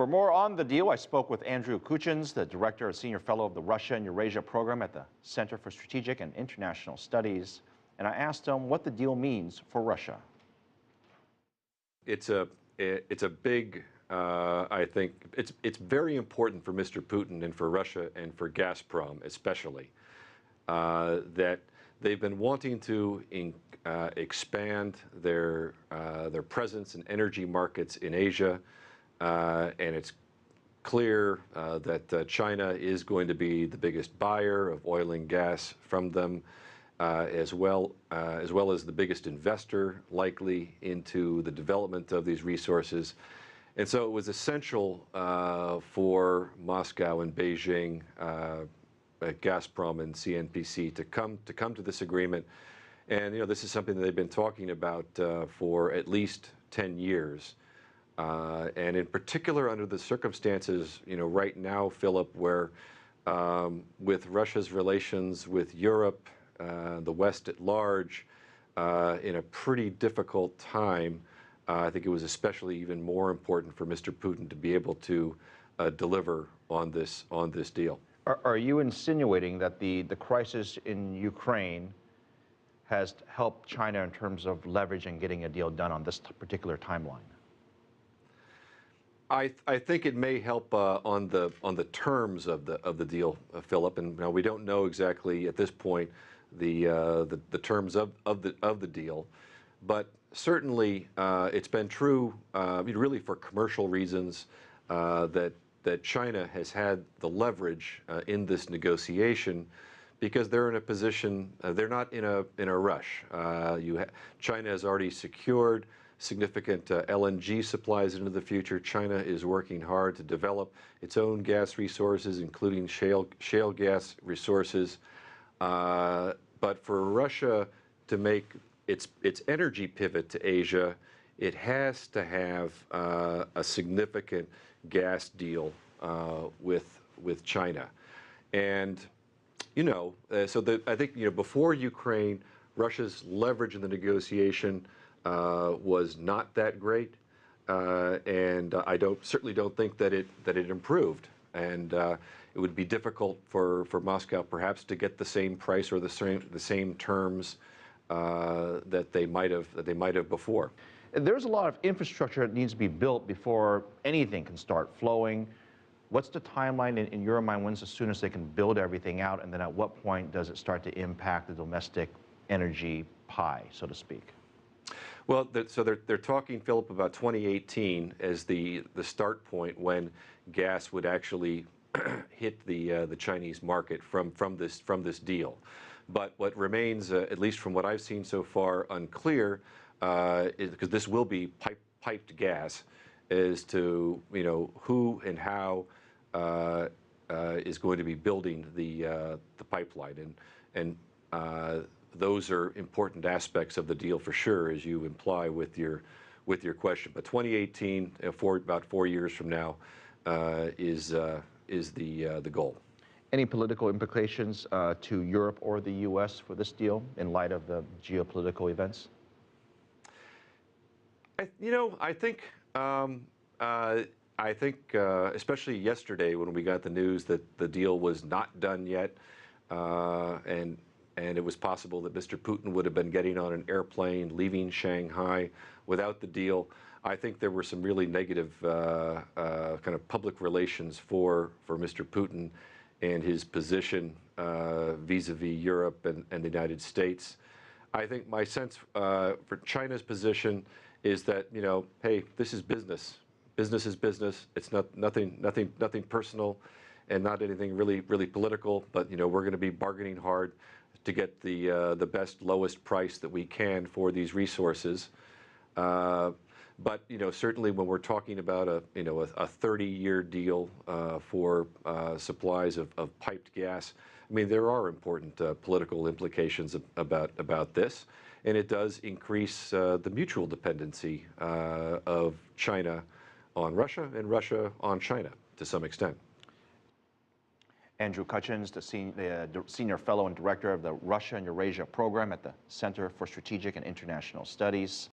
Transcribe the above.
For more on the deal, I spoke with Andrew Kuchins, the Director and Senior Fellow of the Russia and Eurasia Program at the Center for Strategic and International Studies, and I asked him what the deal means for Russia. It's a big, I think, it's very important for Mr. Putin and for Russia and for Gazprom especially, that they've been wanting to expand their presence in energy markets in Asia, and it's clear that China is going to be the biggest buyer of oil and gas from them, as well as the biggest investor likely into the development of these resources. And so it was essential for Moscow and Beijing, Gazprom and CNPC to come to this agreement. And this is something that they've been talking about for at least 10 years. And in particular, under the circumstances, right now, Philip, where with Russia's relations with Europe, the West at large, in a pretty difficult time, I think it was especially even more important for Mr. Putin to be able to deliver on this deal. Are you insinuating that the crisis in Ukraine has helped China in terms of leverage and getting a deal done on this particular timeline? I think it may help on the terms of the deal, Philip, and we don't know exactly at this point the terms of the deal, but certainly it's been true, really for commercial reasons, that China has had the leverage in this negotiation because they're in a position, they're not in a rush. China has already secured significant LNG supplies into the future. China is working hard to develop its own gas resources, including shale gas resources. But for Russia to make its energy pivot to Asia, it has to have a significant gas deal with China. And so I think before Ukraine, Russia's leverage in the negotiation was not that great, and I certainly don't think that it improved. And it would be difficult for Moscow perhaps to get the same price or the same terms that they might have before. There's a lot of infrastructure that needs to be built before anything can start flowing. What's the timeline in your mind? When's as soon as they can build everything out, and then at what point does it start to impact the domestic energy pie, so to speak? Well, so they're talking, Philip, about 2018 as the start point when gas would actually hit the Chinese market from this deal. But what remains, at least from what I've seen so far, unclear is, because this will be piped gas, as to who and how is going to be building the pipeline, and those are important aspects of the deal for sure, as you imply with your question. But 2018, about 4 years from now, is the goal. Any political implications to Europe or the U.S. for this deal in light of the geopolitical events? I think especially yesterday when we got the news that the deal was not done yet, and it was possible that Mr. Putin would have been getting on an airplane leaving Shanghai without the deal. I think there were some really negative kind of public relations for Mr. Putin and his position vis-a-vis Europe and the United States. I think my sense for China's position is that, hey, this is business. Business is business. It's nothing personal, and not anything really political. But we're going to be bargaining hard to get the best, lowest price that we can for these resources. But certainly when we're talking about a 30-year deal for supplies of piped gas, I mean, there are important political implications about this, and it does increase the mutual dependency of China on Russia and Russia on China to some extent. Andrew Kuchins, the Senior Fellow and Director of the Russia and Eurasia Program at the Center for Strategic and International Studies.